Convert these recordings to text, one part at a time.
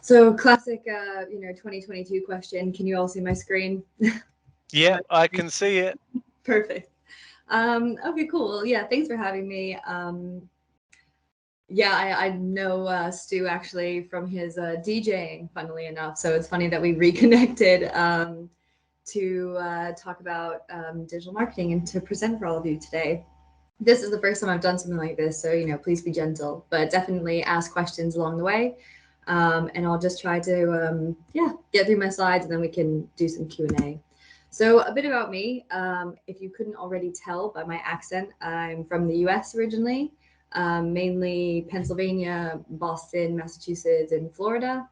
So classic, 2022 question. Can you all see my screen? Yeah, I can see it. Perfect. Okay, cool. Well, yeah, thanks for having me. Yeah, I know Stu actually from his DJing, funnily enough. So it's funny that we reconnected to talk about digital marketing and to present for all of you today. This is the first time I've done something like this, so please be gentle, but definitely ask questions along the way, and I'll just try to get through my slides, and then we can do some Q&A. So a bit about me. If you couldn't already tell by my accent, I'm from the U.S. originally, mainly Pennsylvania, Boston, Massachusetts, and Florida.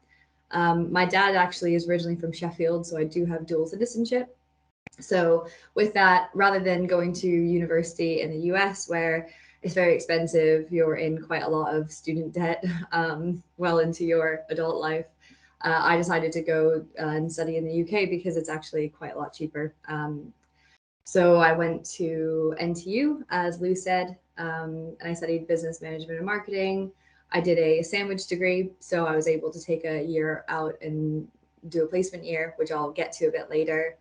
My dad actually is originally from Sheffield, so I do have dual citizenship. So with that, rather than going to university in the US where it's very expensive, you're in quite a lot of student debt well into your adult life. I decided to go and study in the UK because it's actually quite a lot cheaper. So I went to NTU, as Lou said, and I studied business management and marketing. I did a sandwich degree, so I was able to take a year out and do a placement year, which I'll get to a bit later.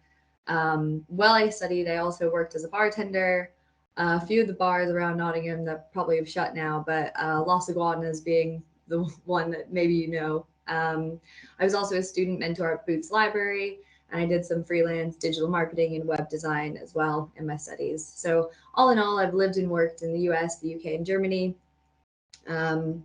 While I studied, I also worked as a bartender. A few of the bars around Nottingham that probably have shut now, but Las Iguanas being the one that maybe you know. I was also a student mentor at Boots Library, and I did some freelance digital marketing and web design as well in my studies. So all in all, I've lived and worked in the US, the UK, and Germany. Um,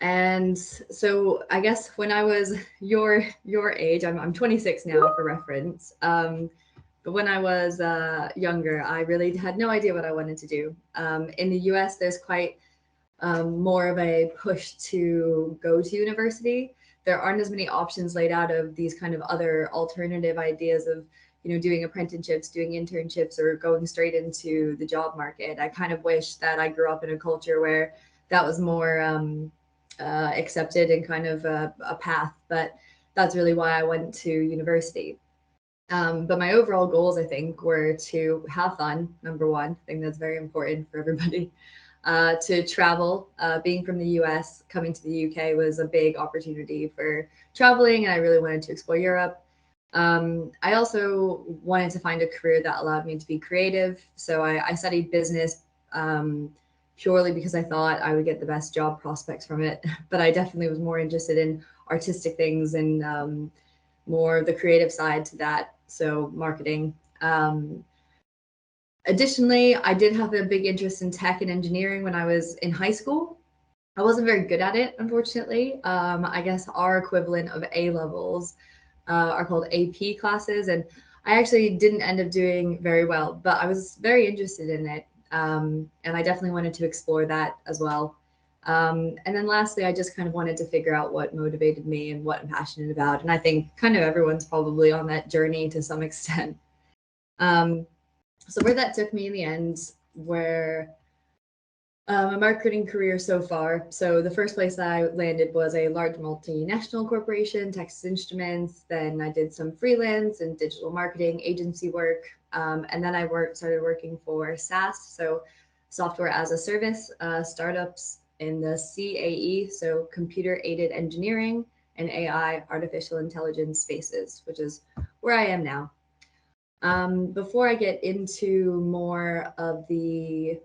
and so I guess when I was your age, I'm 26 now for reference. But when I was younger, I really had no idea what I wanted to do. In the US, there's quite more of a push to go to university. There aren't as many options laid out of these kind of other alternative ideas of doing apprenticeships, doing internships, or going straight into the job market. I kind of wish that I grew up in a culture where that was more accepted and kind of a path. But that's really why I went to university. But my overall goals, I think, were to have fun. Number one, I think that's very important for everybody. To travel. Being from the US, coming to the UK was a big opportunity for traveling, and I really wanted to explore Europe. I also wanted to find a career that allowed me to be creative. So I studied business purely because I thought I would get the best job prospects from it. But I definitely was more interested in artistic things and more the creative side to that. So marketing. Additionally, I did have a big interest in tech and engineering when I was in high school. I wasn't very good at it, unfortunately. I guess our equivalent of A levels are called AP classes, and I actually didn't end up doing very well, but I was very interested in it, and I definitely wanted to explore that as well. And then lastly, I just kind of wanted to figure out what motivated me and what I'm passionate about, and I think kind of everyone's probably on that journey to some extent. Um, so where that took me in the end, where a marketing career so far. So the first place I landed was a large multinational corporation, Texas Instruments. Then I did some freelance and digital marketing agency work, and then I started working for SaaS, so software as a service startups in the CAE, so computer aided engineering and AI, artificial intelligence spaces, which is where I am now. Before I get into more of the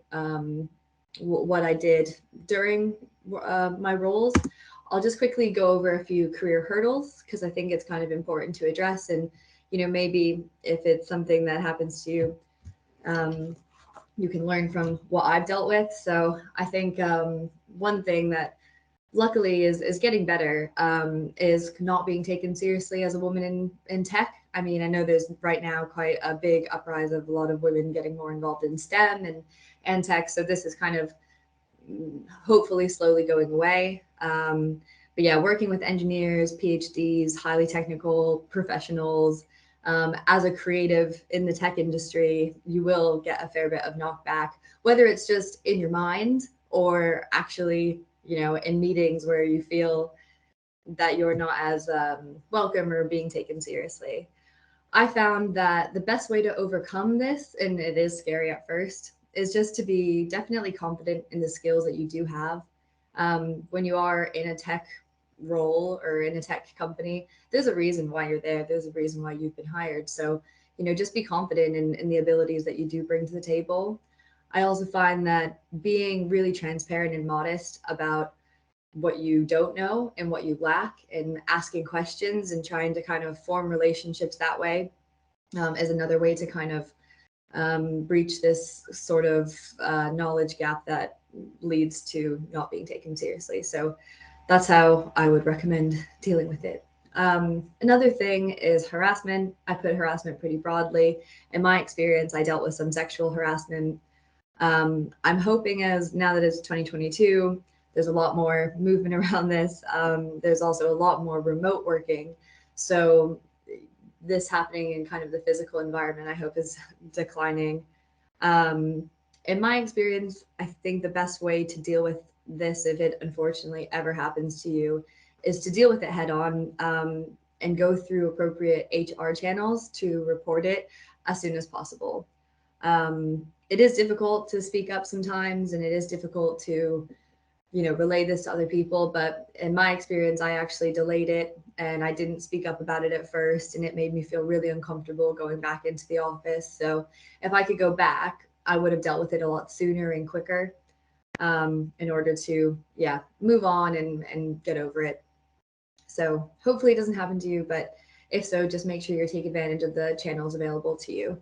what I did during my roles, I'll just quickly go over a few career hurdles because I think it's kind of important to address. And, maybe if it's something that happens to you, um, you can learn from what I've dealt with. So I think one thing that luckily is getting better is not being taken seriously as a woman in tech. I mean, I know there's right now quite a big uprise of a lot of women getting more involved in STEM and tech. So this is kind of hopefully slowly going away. But yeah, working with engineers, PhDs, highly technical professionals, as a creative in the tech industry, you will get a fair bit of knockback, whether it's just in your mind or actually, in meetings where you feel that you're not as welcome or being taken seriously. I found that the best way to overcome this, and it is scary at first, is just to be definitely confident in the skills that you do have. When you are in a tech role or in a tech company, there's a reason why you're there. There's a reason why you've been hired. So, just be confident in the abilities that you do bring to the table. I also find that being really transparent and modest about what you don't know and what you lack and asking questions and trying to kind of form relationships that way is another way to kind of breach this sort of knowledge gap that leads to not being taken seriously. So that's how I would recommend dealing with it. Another thing is harassment. I put harassment pretty broadly. In my experience, I dealt with some sexual harassment. I'm hoping as now that it's 2022, there's a lot more movement around this. There's also a lot more remote working. So this happening in kind of the physical environment, I hope is declining. In my experience, I think the best way to deal with this, if it unfortunately ever happens to you, is to deal with it head on and go through appropriate HR channels to report it as soon as possible. It is difficult to speak up sometimes, and it is difficult to relay this to other people. But in my experience, I actually delayed it and I didn't speak up about it at first. And it made me feel really uncomfortable going back into the office. So if I could go back, I would have dealt with it a lot sooner and quicker in order to, move on and get over it. So hopefully it doesn't happen to you. But if so, just make sure you take advantage of the channels available to you.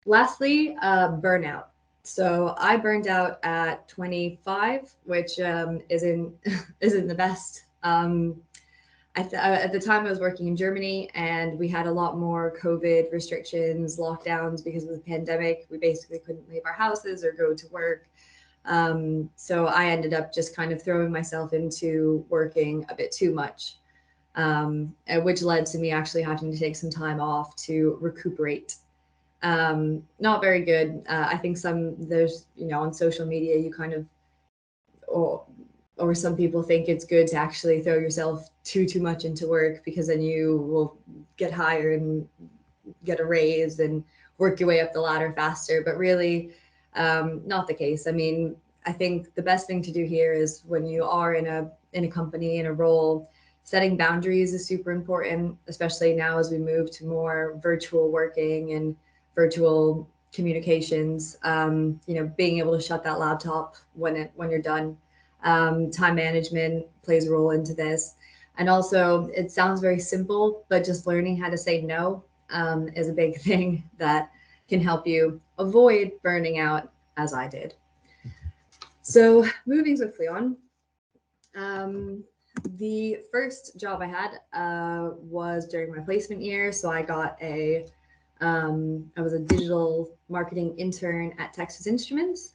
Lastly, burnout. So I burned out at 25, which isn't isn't the best. At the time, I was working in Germany, and we had a lot more COVID restrictions, lockdowns because of the pandemic. We basically couldn't leave our houses or go to work. So I ended up just kind of throwing myself into working a bit too much, which led to me actually having to take some time off to recuperate. Not very good. I think there's on social media you kind of or or some people think it's good to actually throw yourself too much into work because then you will get hired and get a raise and work your way up the ladder faster. But really, not the case. I mean, I think the best thing to do here is when you are in a company in a role, setting boundaries is super important, especially now as we move to more virtual working and virtual communications. Being able to shut that laptop when you're done. Time management plays a role into this, and also it sounds very simple, but just learning how to say no is a big thing that can help you avoid burning out, as I did. So moving swiftly on. The first job I had was during my placement year. So I was a digital marketing intern at Texas Instruments.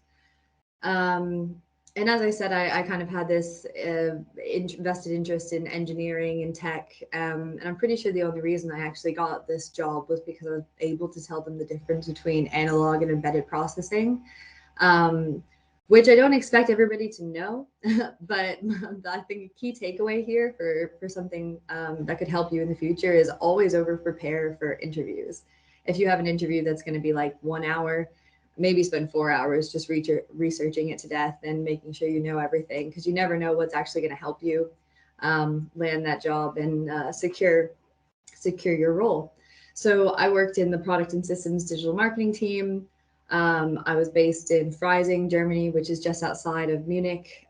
Um, and as I said, I kind of had this vested interest in engineering and tech. And I'm pretty sure the only reason I actually got this job was because I was able to tell them the difference between analog and embedded processing. Um, which I don't expect everybody to know. But I think a key takeaway here for something that could help you in the future is always over prepare for interviews. If you have an interview that's going to be like 1 hour, maybe spend 4 hours just researching it to death and making sure you know everything, because you never know what's actually going to help you land that job and secure your role. So I worked in the product and systems digital marketing team. I was based in Freising, Germany, which is just outside of Munich.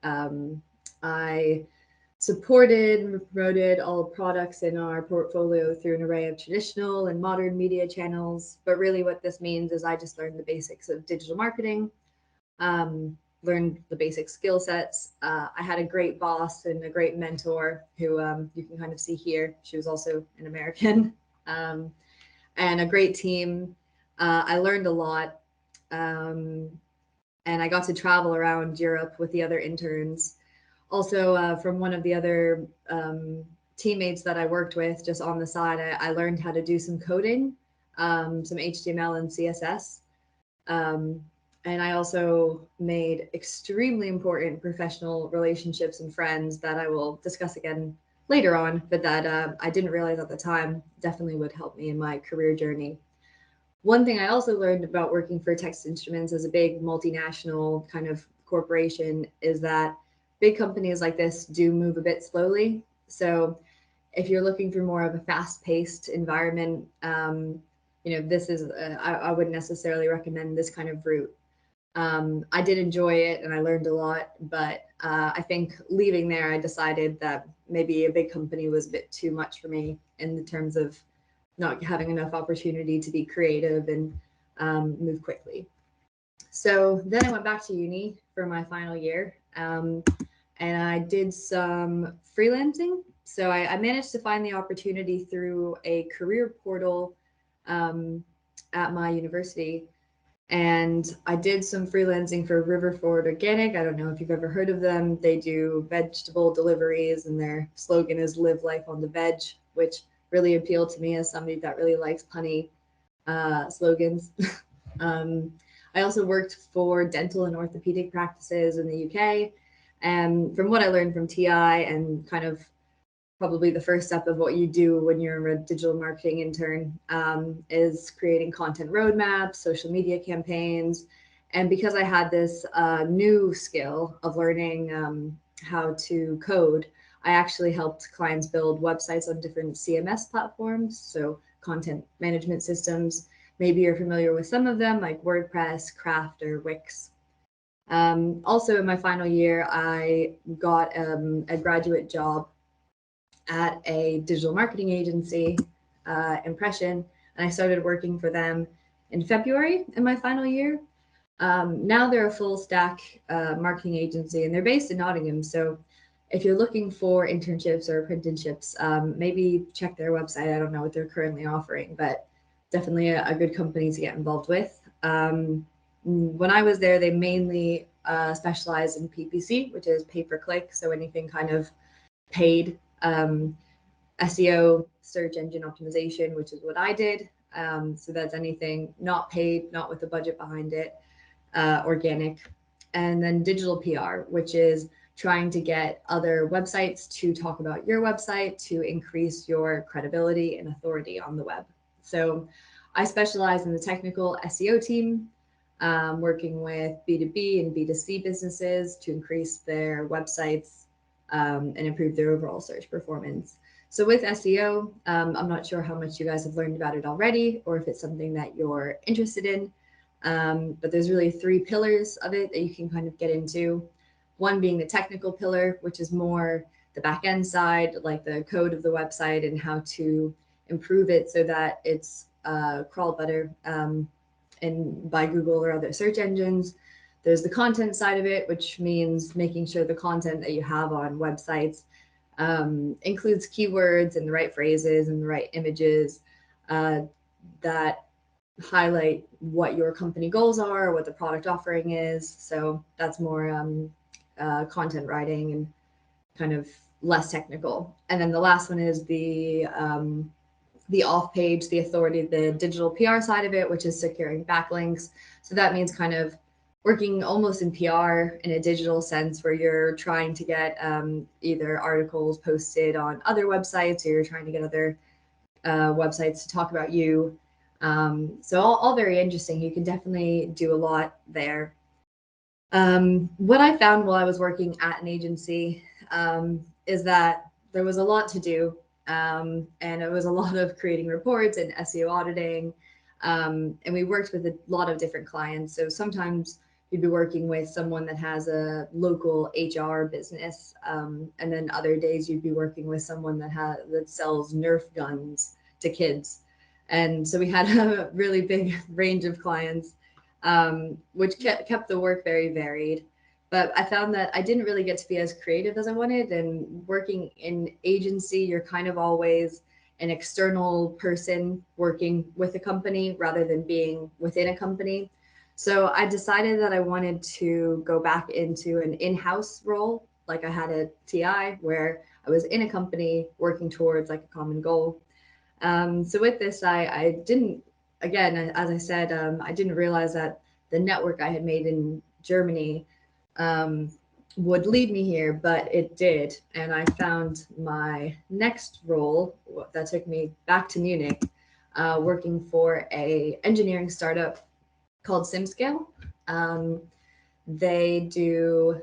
I supported and promoted all products in our portfolio through an array of traditional and modern media channels. But really, what this means is I just learned the basics of digital marketing, learned the basic skill sets. I had a great boss and a great mentor who you can kind of see here. She was also an American, and a great team. I learned a lot. And I got to travel around Europe with the other interns. Also, from one of the other teammates that I worked with, just on the side, I learned how to do some coding, some HTML and CSS. And I also made extremely important professional relationships and friends that I will discuss again later on, but that I didn't realize at the time definitely would help me in my career journey. One thing I also learned about working for Texas Instruments as a big multinational kind of corporation is that big companies like this do move a bit slowly. So if you're looking for more of a fast-paced environment, this is I wouldn't necessarily recommend this kind of route. I did enjoy it and I learned a lot, but I think leaving there, I decided that maybe a big company was a bit too much for me in the terms of not having enough opportunity to be creative and move quickly. So then I went back to uni for my final year, and I did some freelancing. So I managed to find the opportunity through a career portal at my university. And I did some freelancing for Riverford Organic. I don't know if you've ever heard of them. They do vegetable deliveries, and their slogan is "Live life on the veg," which really appealed to me as somebody that really likes punny slogans. I also worked for dental and orthopedic practices in the UK. And from what I learned from TI and kind of probably the first step of what you do when you're a digital marketing intern is creating content roadmaps, social media campaigns. And because I had this new skill of learning how to code, I actually helped clients build websites on different CMS platforms, so content management systems. Maybe you're familiar with some of them, like WordPress, Craft, or Wix. Also, in my final year, I got a graduate job at a digital marketing agency, Impression, and I started working for them in February in my final year. Now they're a full stack marketing agency, and they're based in Nottingham. So if you're looking for internships or apprenticeships, maybe check their website. I don't know what they're currently offering, but definitely a good company to get involved with. When I was there, they mainly specialized in PPC, which is pay per click. So anything kind of paid, SEO, search engine optimization, which is what I did. So that's anything not paid, not with a budget behind it, organic. And then digital PR, which is trying to get other websites to talk about your website to increase your credibility and authority on the web. So I specialize in the technical SEO team, working with B2B and B2C businesses to increase their websites and improve their overall search performance. So with SEO, I'm not sure how much you guys have learned about it already, or if it's something that you're interested in. But there's really three pillars of it that you can kind of get into. One being the technical pillar, which is more the back end side, like the code of the website and how to improve it so that it's crawled better by Google or other search engines. There's the content side of it, which means making sure the content that you have on websites includes keywords and the right phrases and the right images that highlight what your company goals are, or what the product offering is. So that's more content writing and kind of less technical. And then the last one is the off page, the authority, the digital PR side of it, which is securing backlinks. So that means kind of working almost in PR in a digital sense, where you're trying to get either articles posted on other websites, or you're trying to get other websites to talk about you. So all very interesting. You can definitely do a lot there. What I found while I was working at an agency is that there was a lot to do, and it was a lot of creating reports and SEO auditing. And we worked with a lot of different clients. So sometimes you'd be working with someone that has a local HR business, and then other days you'd be working with someone that sells Nerf guns to kids. And so we had a really big range of clients, which kept the work very varied. But I found that I didn't really get to be as creative as I wanted. And working in agency, you're kind of always an external person working with a company rather than being within a company. So I decided that I wanted to go back into an in-house role, like I had at TI, where I was in a company working towards like a common goal. So with this, I didn't, again, as I said, I didn't realize that the network I had made in Germany would lead me here, but it did. And I found my next role that took me back to Munich, working for a engineering startup called SimScale. They do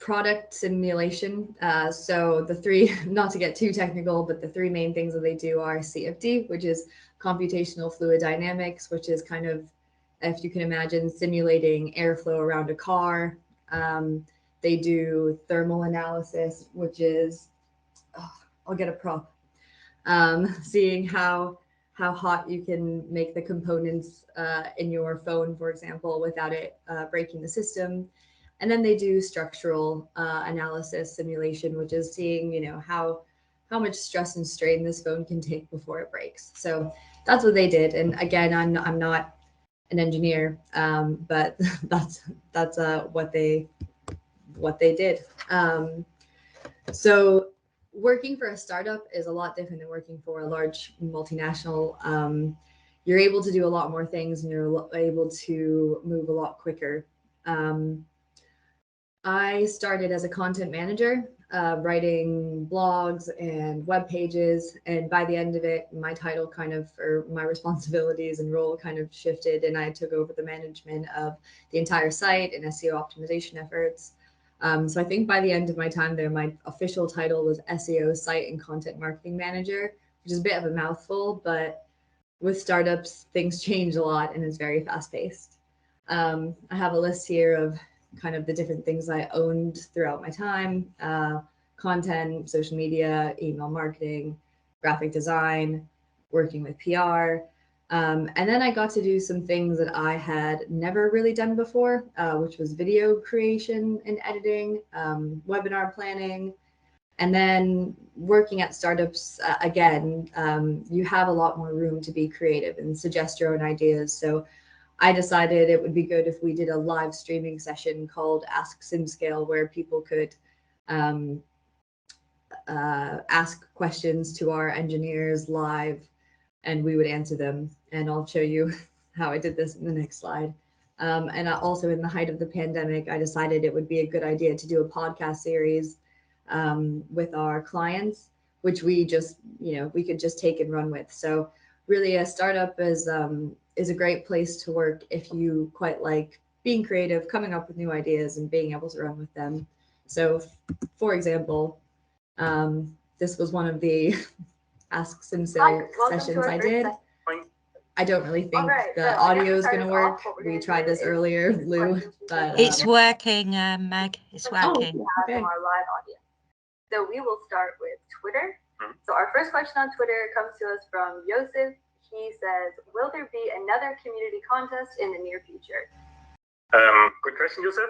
product simulation. So the three, not to get too technical, but the three main things that they do are CFD, which is computational fluid dynamics, which is kind of, if you can imagine, simulating airflow around a car. They do thermal analysis, which is, I'll get a prop, seeing how hot you can make the components in your phone, for example, without it breaking the system. And then they do structural analysis simulation, which is seeing, how much stress and strain this phone can take before it breaks. So that's what they did. And again, I'm not an engineer, but that's what they did. So working for a startup is a lot different than working for a large multinational. You're able to do a lot more things and you're able to move a lot quicker. I started as a content manager, writing blogs and web pages. And by the end of it, my title or my responsibilities and role kind of shifted, and I took over the management of the entire site and SEO optimization efforts. So I think by the end of my time there, my official title was SEO site and content marketing manager, which is a bit of a mouthful, but with startups, things change a lot and it's very fast paced. I have a list here of kind of the different things I owned throughout my time: content, social media, email marketing, graphic design, working with PR. And then I got to do some things that I had never really done before, which was video creation and editing, webinar planning. And then working at startups, again, you have a lot more room to be creative and suggest your own ideas. So I decided it would be good if we did a live streaming session called Ask SimScale, where people could ask questions to our engineers live and we would answer them. And I'll show you how I did this in the next slide. And also in the height of the pandemic, I decided it would be a good idea to do a podcast series with our clients, which we just, we could just take and run with. So really a startup is a great place to work if you quite like being creative, coming up with new ideas and being able to run with them. So for example, this was one of the Ask SimScale sessions I did. I don't really think the audio is going to work. We tried this earlier, Lou, but it's working, Meg. It's working. Oh, okay. From our live audience. So we will start with Twitter. So our first question on Twitter comes to us from Joseph. He says, will there be another community contest in the near future? Good question, Joseph.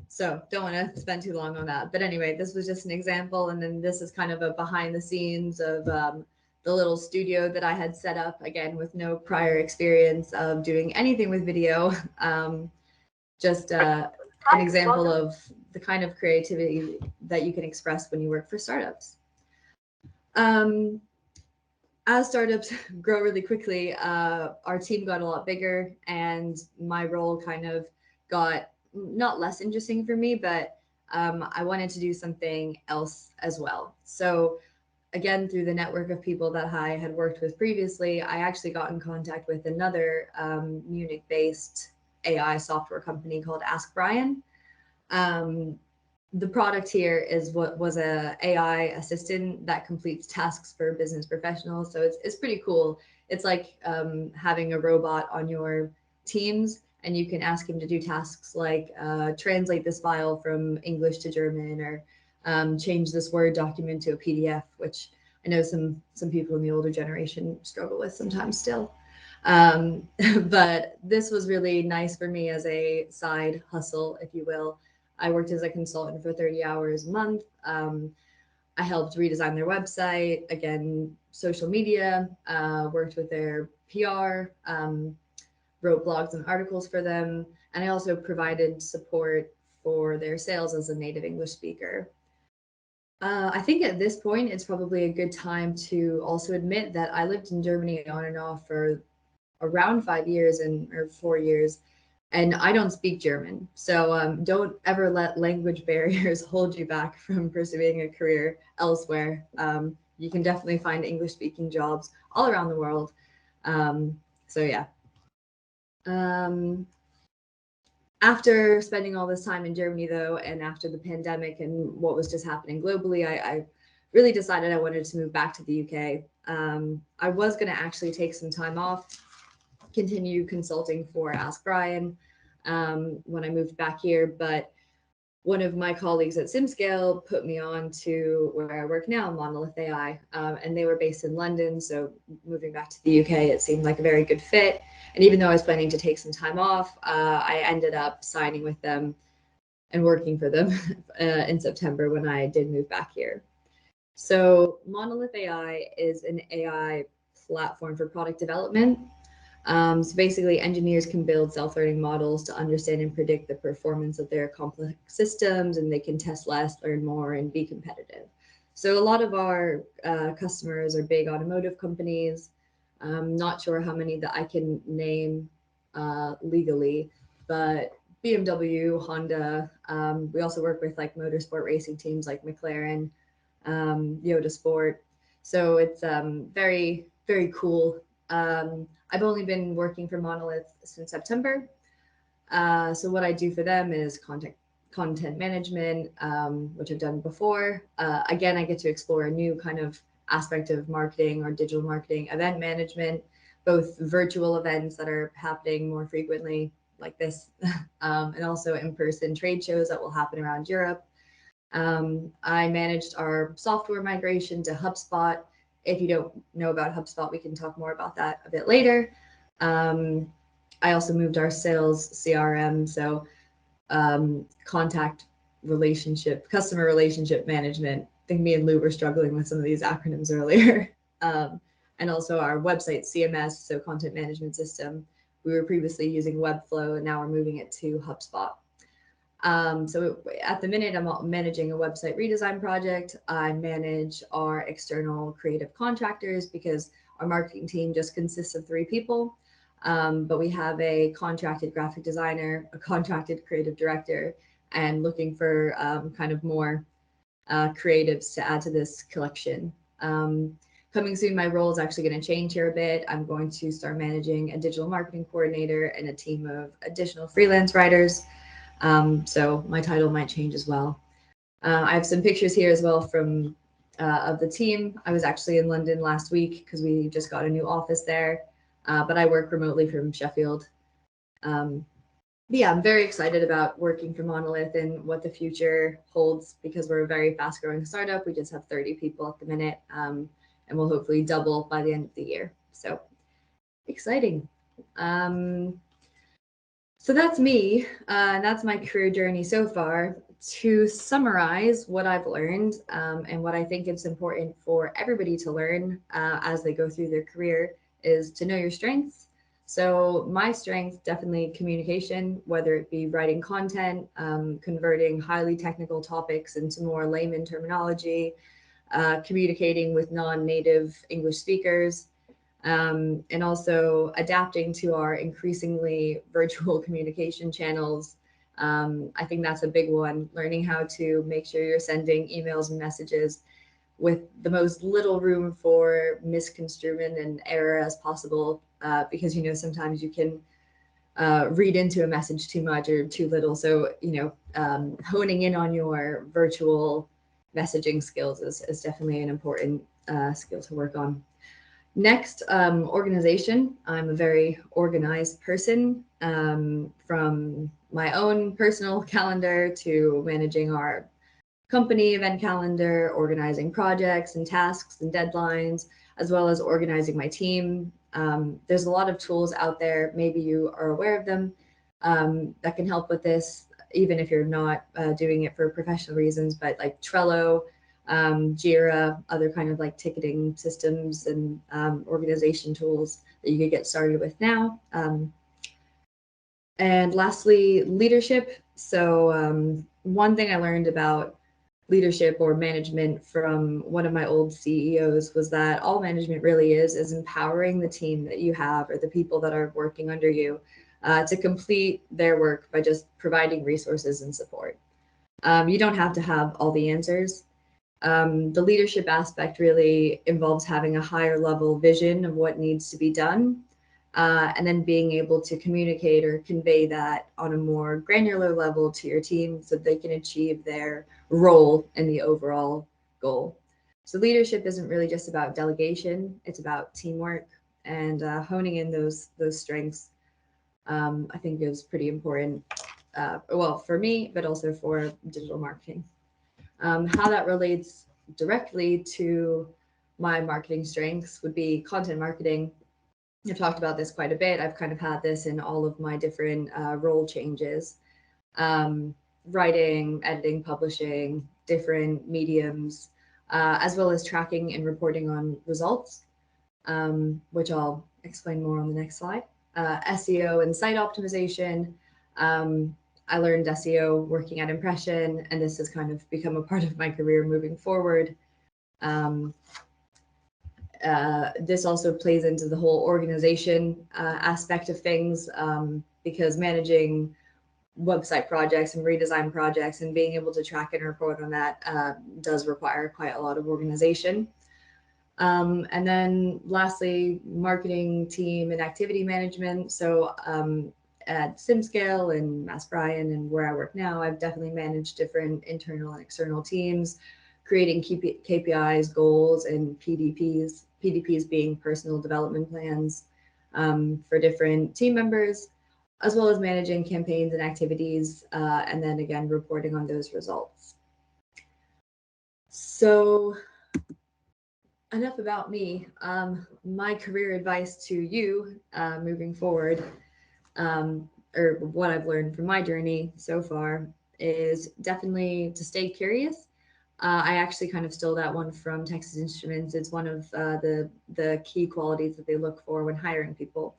So don't want to spend too long on that. But anyway, this was just an example. And then this is kind of a behind the scenes of the little studio that I had set up, again, with no prior experience of doing anything with video. Just an example of the kind of creativity that you can express when you work for startups. As startups grow really quickly, our team got a lot bigger and my role kind of got not less interesting for me, but I wanted to do something else as well. So again, through the network of people that I had worked with previously, I actually got in contact with another Munich-based AI software company called Ask Brian. The product here is what was a AI assistant that completes tasks for business professionals. So it's pretty cool. It's like having a robot on your teams, and you can ask him to do tasks like translate this file from English to German, or change this Word document to a PDF, which I know some people in the older generation struggle with sometimes still. But this was really nice for me as a side hustle, if you will. I worked as a consultant for 30 hours a month. I helped redesign their website, again, social media, worked with their PR, wrote blogs and articles for them. And I also provided support for their sales as a native English speaker. I think at this point, it's probably a good time to also admit that I lived in Germany on and off for around 5 years or 4 years. And I don't speak German. So don't ever let language barriers hold you back from pursuing a career elsewhere. You can definitely find English speaking jobs all around the world. So yeah. After spending all this time in Germany, though, and after the pandemic and what was just happening globally, I really decided I wanted to move back to the UK. I was going to actually take some time off, continue consulting for Ask Brian when I moved back here, but one of my colleagues at SimScale put me on to where I work now, Monolith AI, and they were based in London. So moving back to the UK, it seemed like a very good fit. And even though I was planning to take some time off, I ended up signing with them and working for them in September when I did move back here. So Monolith AI is an AI platform for product development. So basically, engineers can build self-learning models to understand and predict the performance of their complex systems, and they can test less, learn more, and be competitive. So a lot of our customers are big automotive companies. I'm not sure how many that I can name legally, but BMW, Honda. We also work with like motorsport racing teams like McLaren, Yoda Sport. So it's very, very cool. I've only been working for Monolith since September. So what I do for them is content management, which I've done before. Again, I get to explore a new kind of aspect of marketing or digital marketing, event management, both virtual events that are happening more frequently like this, and also in-person trade shows that will happen around Europe. I managed our software migration to HubSpot. If you don't know about HubSpot, we can talk more about that a bit later. I also moved our sales CRM, so customer relationship management. I think me and Lou were struggling with some of these acronyms earlier. And also our website CMS, so content management system. We were previously using Webflow, and now we're moving it to HubSpot. So at the minute, I'm managing a website redesign project. I manage our external creative contractors because our marketing team just consists of 3 people. But we have a contracted graphic designer, a contracted creative director, and looking for kind of more creatives to add to this collection. Coming soon, my role is actually going to change here a bit. I'm going to start managing a digital marketing coordinator and a team of additional freelance writers. So my title might change as well. I have some pictures here as well from of the team. I was actually in London last week because we just got a new office there, but I work remotely from Sheffield. But yeah, I'm very excited about working for Monolith and what the future holds because we're a very fast growing startup. We just have 30 people at the minute, and we'll hopefully double by the end of the year. So exciting. So that's me, and that's my career journey so far. To summarize what I've learned and what I think it's important for everybody to learn as they go through their career is to know your strengths. So my strength, definitely communication, whether it be writing content, converting highly technical topics into more layman terminology, communicating with non-native English speakers, and also adapting to our increasingly virtual communication channels. I think that's a big one, learning how to make sure you're sending emails and messages with the most little room for misconstruement and error as possible, because, you know, sometimes you can read into a message too much or too little. So, you know, honing in on your virtual messaging skills is definitely an important skill to work on. Next, organization. I'm a very organized person, from my own personal calendar to managing our company event calendar, organizing projects and tasks and deadlines, as well as organizing my team. There's a lot of tools out there, maybe you are aware of them, that can help with this, even if you're not doing it for professional reasons, but like Trello, Jira, other kind of like ticketing systems and organization tools that you could get started with now. And lastly, leadership. So one thing I learned about leadership or management from one of my old CEOs was that all management really is empowering the team that you have or the people that are working under you to complete their work by just providing resources and support. You don't have to have all the answers. The leadership aspect really involves having a higher level vision of what needs to be done, and then being able to communicate or convey that on a more granular level to your team so they can achieve their role in the overall goal. So leadership isn't really just about delegation; it's about teamwork and honing in those strengths. I think is pretty important. Well, for me, but also for digital marketing. How that relates directly to my marketing strengths would be content marketing. I've talked about this quite a bit. I've kind of had this in all of my different role changes, writing, editing, publishing, different mediums, as well as tracking and reporting on results, which I'll explain more on the next slide. SEO and site optimization. I learned SEO working at Impression, and this has kind of become a part of my career moving forward. This also plays into the whole organization aspect of things, because managing website projects and redesign projects and being able to track and report on that does require quite a lot of organization. And then lastly, marketing team and activity management. So at SimScale and Mass Brian and where I work now, I've definitely managed different internal and external teams, creating KPIs, goals, and PDPs. PDPs being personal development plans for different team members, as well as managing campaigns and activities, and then again, reporting on those results. So enough about me. My career advice to you moving forward, or what I've learned from my journey so far, is definitely to stay curious. I actually kind of stole that one from Texas Instruments. It's one of the key qualities that they look for when hiring people.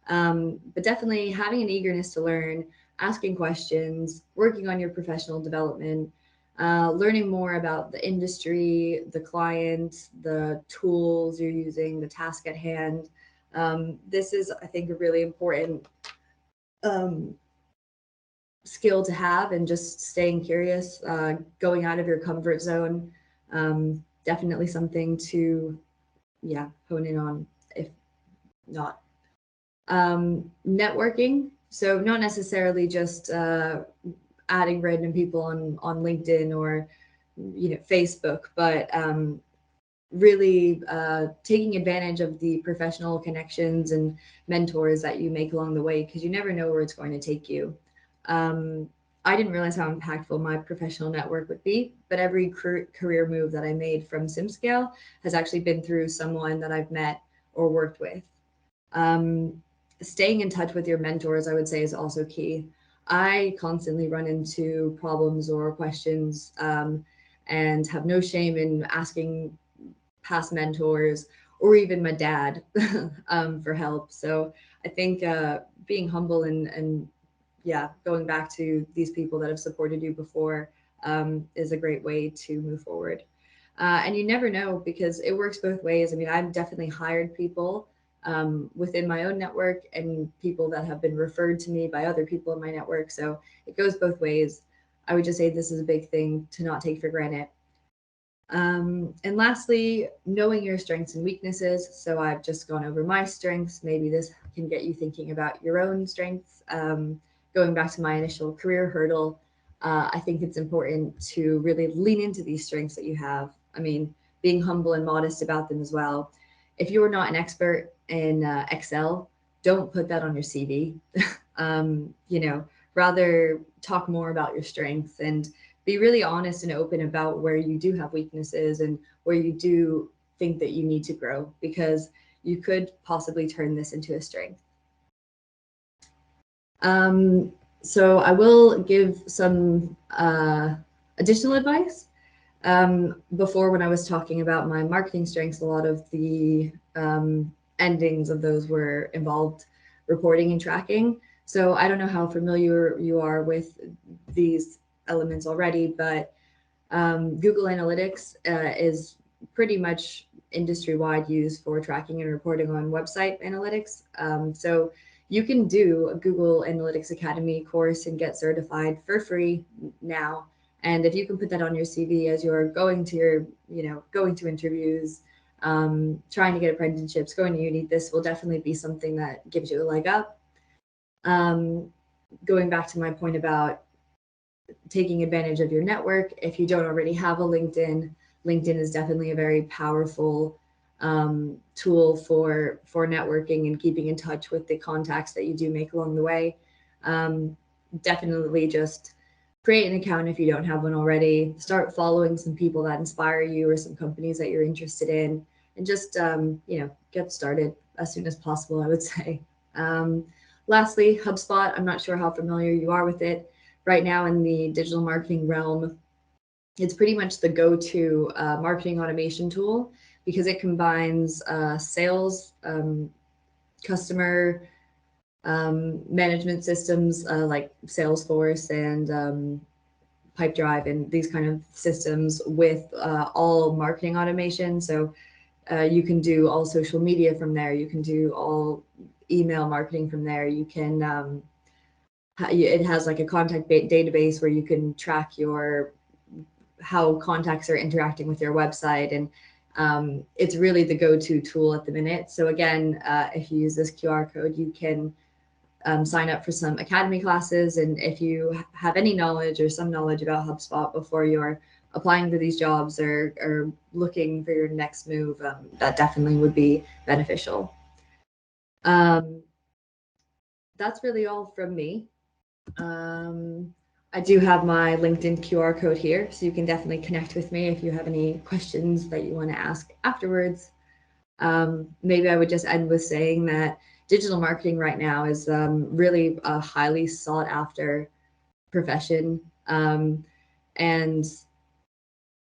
But definitely having an eagerness to learn, asking questions, working on your professional development, learning more about the industry, the client, the tools you're using, the task at hand. This is, I think, a really important skill to have, and just staying curious, going out of your comfort zone. Definitely something to, hone in on, if not. Networking. So not necessarily just adding random people on LinkedIn or Facebook, but really taking advantage of the professional connections and mentors that you make along the way, because you never know where it's going to take you. I didn't realize how impactful my professional network would be, but every career move that I made from SimScale has actually been through someone that I've met or worked with. Staying in touch with your mentors, I would say, is also key. I constantly run into problems or questions, and have no shame in asking past mentors or even my dad for help. So I think being humble and going back to these people that have supported you before is a great way to move forward. And you never know, because it works both ways. I mean, I've definitely hired people within my own network and people that have been referred to me by other people in my network. So it goes both ways. I would just say this is a big thing to not take for granted. And lastly, knowing your strengths and weaknesses. So I've just gone over my strengths. Maybe this can get you thinking about your own strengths. Going back to my initial career hurdle, I think it's important to really lean into these strengths that you have. I mean, being humble and modest about them as well. If you're not an expert in Excel, don't put that on your CV. Rather talk more about your strengths and be really honest and open about where you do have weaknesses and where you do think that you need to grow, because you could possibly turn this into a strength. So I will give some additional advice. Before, when I was talking about my marketing strengths, a lot of the endings of those were involved reporting and tracking. So I don't know how familiar you are with these elements already, but Google Analytics is pretty much industry-wide used for tracking and reporting on website analytics. So you can do a Google Analytics Academy course and get certified for free now. And if you can put that on your CV as you're going to your, going to interviews, trying to get apprenticeships, going to uni, this will definitely be something that gives you a leg up. Going back to my point about taking advantage of your network, if you don't already have a LinkedIn, LinkedIn is definitely a very powerful tool for networking and keeping in touch with the contacts that you do make along the way. Definitely just create an account if you don't have one already. Start following some people that inspire you or some companies that you're interested in, and just get started as soon as possible, I would say. Lastly, HubSpot. I'm not sure how familiar you are with it. Right now in the digital marketing realm, it's pretty much the go-to marketing automation tool because it combines sales, customer management systems like Salesforce and Pipedrive and these kind of systems with all marketing automation. So you can do all social media from there. You can do all email marketing from there. You can, it has like a contact database where you can track how contacts are interacting with your website. And it's really the go-to tool at the minute. So again, if you use this QR code, you can sign up for some academy classes. And if you have any knowledge or some knowledge about HubSpot before you're applying for these jobs or looking for your next move, that definitely would be beneficial. That's really all from me. I do have my LinkedIn QR code here, so you can definitely connect with me if you have any questions that you want to ask afterwards. Maybe I would just end with saying that digital marketing right now is really a highly sought after profession. And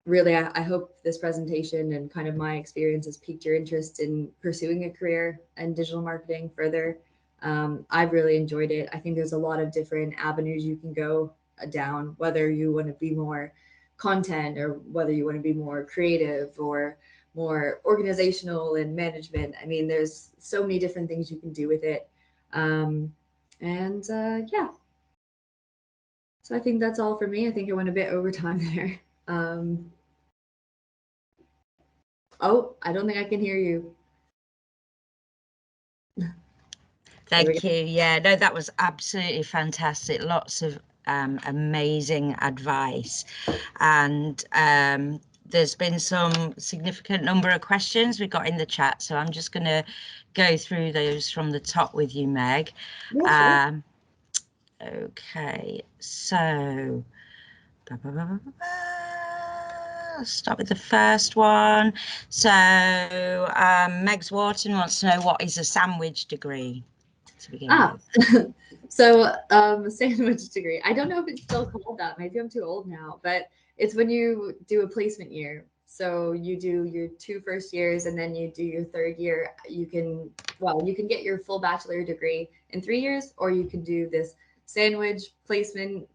really, I hope this presentation and kind of my experience has piqued your interest in pursuing a career in digital marketing further. I've really enjoyed it. I think there's a lot of different avenues you can go down, whether you want to be more content or whether you want to be more creative or more organizational and management. I mean, there's so many different things you can do with it. Yeah. So I think that's all for me. I think I went a bit over time there. Oh, I don't think I can hear you. Thank you. Yeah, no, that was absolutely fantastic. Lots of amazing advice. And there's been some significant number of questions we got in the chat. So I'm just going to go through those from the top with you, Meg. Yeah, sure. Okay, so let's start with the first one. So Megs Wharton wants to know, what is a sandwich degree? To begin with. So sandwich degree. I don't know if it's still called that. Maybe I'm too old now, but it's when you do a placement year. So you do your 2 first years and then you do your 3rd year. You can get your full bachelor degree in 3 years, or you can do this sandwich placement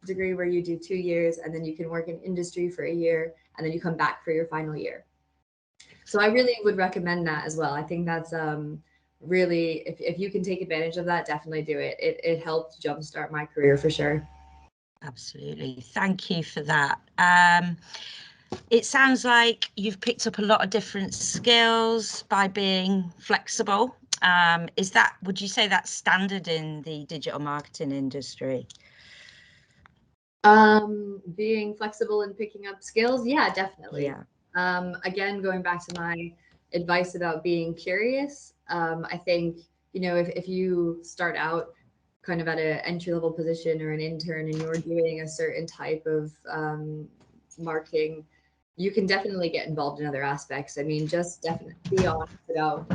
degree where you do 2 years and then you can work in industry for a year and then you come back for your final year. So I really would recommend that as well. I think that's really, if you can take advantage of that, definitely do it. It helped jumpstart my career for sure. Absolutely. Thank you for that. It sounds like you've picked up a lot of different skills by being flexible. Would you say that's standard in the digital marketing industry? Being flexible and picking up skills, yeah, definitely. Yeah. Again, going back to my advice about being curious, I think, if you start out kind of at an entry-level position or an intern and you're doing a certain type of marketing, you can definitely get involved in other aspects. I mean, just definitely be honest about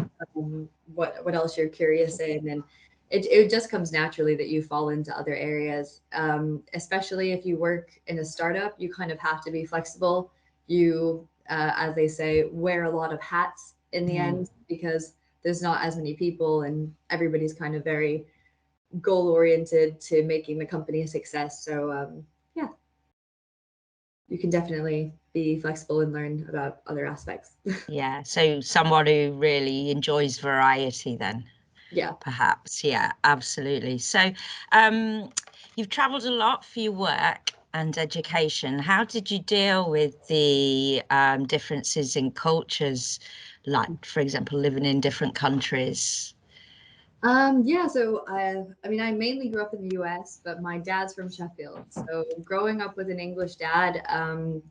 what else you're curious in, and it just comes naturally that you fall into other areas. Especially if you work in a startup, you kind of have to be flexible. You, as they say, wear a lot of hats in the end, because there's not as many people and everybody's kind of very goal oriented to making the company a success. So yeah, you can definitely be flexible and learn about other aspects. Yeah, so someone who really enjoys variety then. Yeah, perhaps. Yeah, absolutely. So you've traveled a lot for your work. and education. How did you deal with the differences in cultures, like, for example, living in different countries? Yeah, so I mean, I mainly grew up in the US, but my dad's from Sheffield. So growing up with an English dad,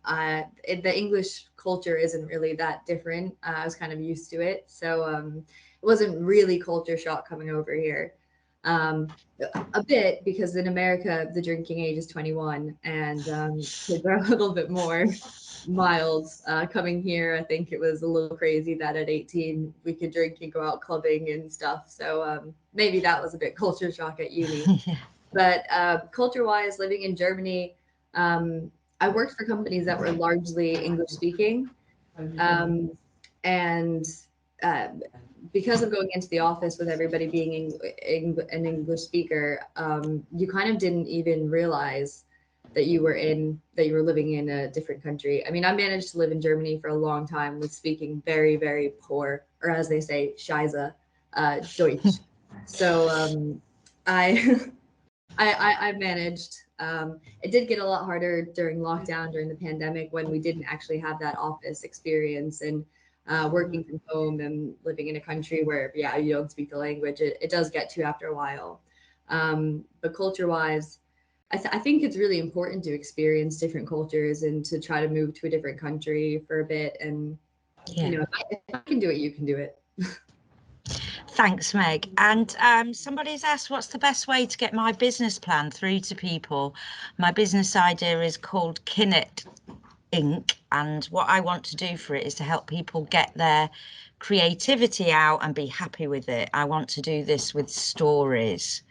the English culture isn't really that different. I was kind of used to it. So it wasn't really culture shock coming over here. Um, a bit, because in America, the drinking age is 21, and kids are a little bit more mild. Coming here, I think it was a little crazy that at 18 we could drink and go out clubbing and stuff. So maybe that was a bit culture shock at uni. But culture-wise, living in Germany, I worked for companies that were largely English speaking, and uh, because of going into the office with everybody being an English speaker, you kind of didn't even realize that you were living in a different country. I mean, I managed to live in Germany for a long time with speaking very, very poor, or as they say, Scheiße, Deutsch. So I, I managed. It did get a lot harder during lockdown, during the pandemic, when we didn't actually have that office experience, and working from home and living in a country where, yeah, you don't speak the language. It does get to you after a while. But culture-wise, I think it's really important to experience different cultures and to try to move to a different country for a bit. And, you know, if I can do it, you can do it. Thanks, Meg. And somebody's asked, what's the best way to get my business plan through to people? My business idea is called Kinnet Inc. And what I want to do for it is to help people get their creativity out and be happy with it. I want to do this with stories.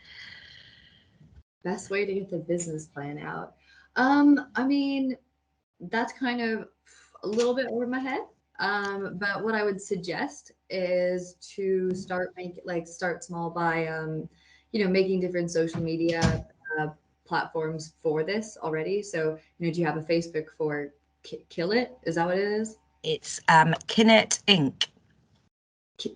Best way to get the business plan out. I mean, that's kind of a little bit over my head. But what I would suggest is to start small by making different social media platforms for this already. So, do you have a Facebook for Kill It? Is that what it is? It's Kinnet Inc.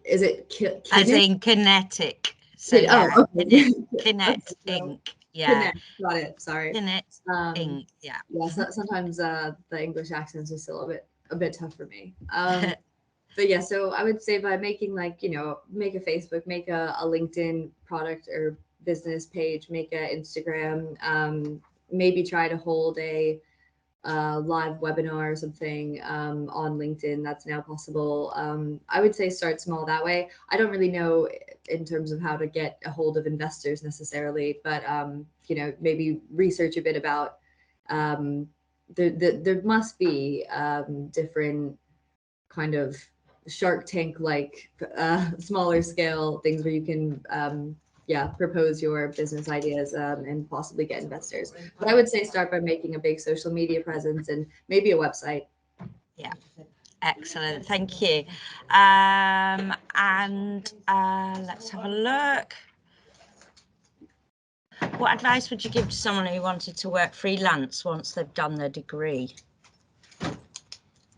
Is it As in kinetic. So yeah, okay. Kinnet Inc. Yeah. Connect. Got it. Sorry. Kinnet Inc. Yeah. Yeah. So, sometimes the English accents are still a bit tough for me. But yeah, so I would say by making make a Facebook, make a LinkedIn product or business page, make a Instagram, maybe try to hold a live webinar or something on LinkedIn. That's now possible. I would say start small that way. I don't really know in terms of how to get a hold of investors necessarily, but maybe research a bit about there must be different kind of Shark Tank like smaller scale things where you can propose your business ideas and possibly get investors. But I would say start by making a big social media presence and maybe a website. Yeah. Excellent, thank you. And let's have a look. What advice would you give to someone who wanted to work freelance once they've done their degree?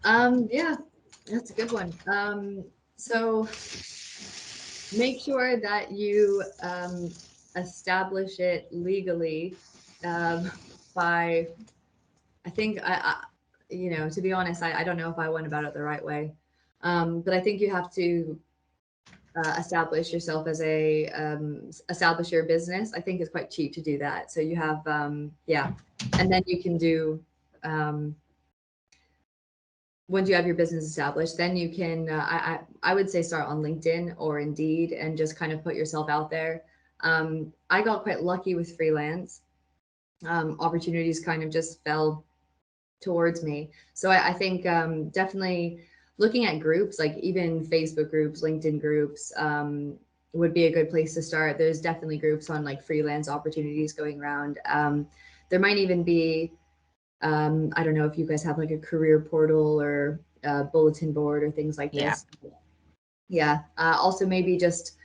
Yeah, that's a good one. So make sure that you establish it legally by, I think, to be honest, I don't know if I went about it the right way. But I think you have to establish yourself as establish your business. I think it's quite cheap to do that. So you have, and then you can do, once you have your business established, then you can, I would say start on LinkedIn or Indeed and just kind of put yourself out there. I got quite lucky with freelance. Opportunities kind of just fell towards me. So I think definitely looking at groups, like even Facebook groups, LinkedIn groups, would be a good place to start. There's definitely groups on like freelance opportunities going around. There might even be, I don't know if you guys have like a career portal or a bulletin board or things like this. Yeah. Also maybe just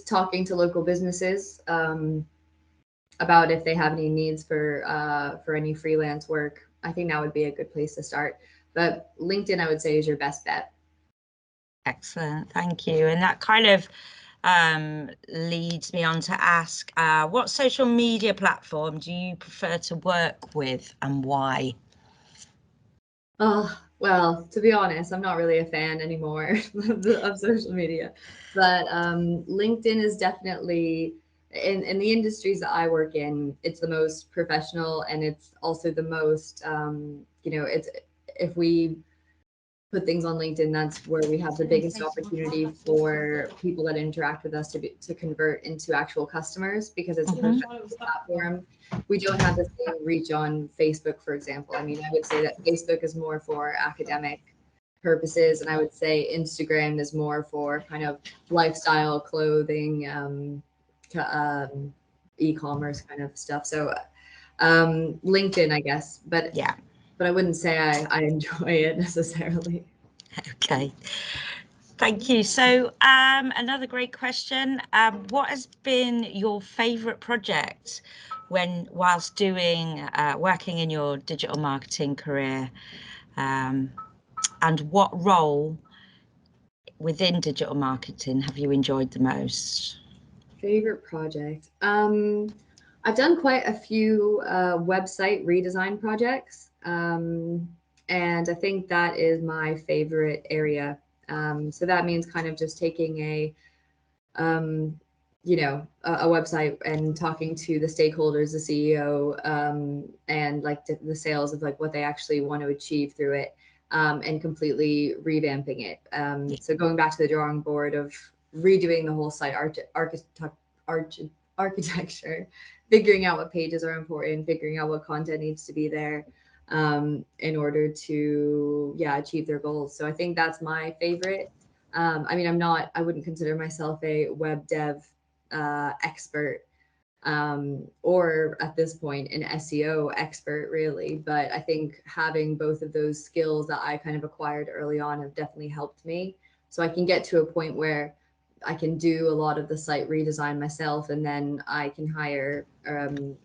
talking to local businesses about if they have any needs for any freelance work. I think that would be a good place to start. But LinkedIn, I would say, is your best bet. Excellent, thank you. And that kind of leads me on to ask, what social media platform do you prefer to work with and why? Oh, well, to be honest, I'm not really a fan anymore of social media, but LinkedIn is definitely in the industries that I work in, it's the most professional, and it's also the most, it's if we put things on LinkedIn, that's where we have the biggest opportunity for people that interact with us to convert into actual customers, because it's a professional platform. We don't have the same reach on Facebook, for example. I mean, I would say that Facebook is more for academic purposes, and I would say Instagram is more for kind of lifestyle, clothing, e-commerce kind of stuff. So LinkedIn, I guess, but Yeah. But I wouldn't say I enjoy it necessarily. Okay. Thank you. So another great question. What has been your favorite project whilst doing working in your digital marketing career? And what role within digital marketing have you enjoyed the most? Favorite project. I've done quite a few website redesign projects, and I think that is my favorite area. So that means kind of just taking a website and talking to the stakeholders, the CEO, and like the sales of like what they actually want to achieve through it, and completely revamping it. So going back to the drawing board of redoing the whole site architecture, figuring out what pages are important, figuring out what content needs to be there, in order to achieve their goals. So I think that's my favorite. I mean, I wouldn't consider myself a web dev expert, or at this point an SEO expert really, but I think having both of those skills that I kind of acquired early on have definitely helped me. So I can get to a point where I can do a lot of the site redesign myself, and then I can hire and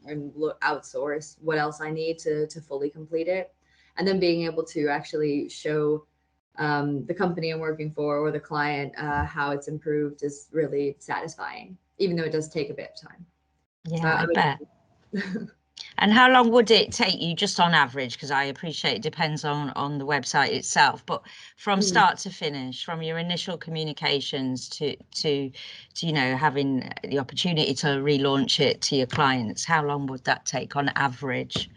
outsource what else I need to fully complete it. And then being able to actually show the company I'm working for or the client how it's improved is really satisfying, even though it does take a bit of time. Yeah, I bet. And how long would it take you, just on average, because I appreciate it depends on the website itself, but from start to finish, from your initial communications to having the opportunity to relaunch it to your clients, how long would that take on average?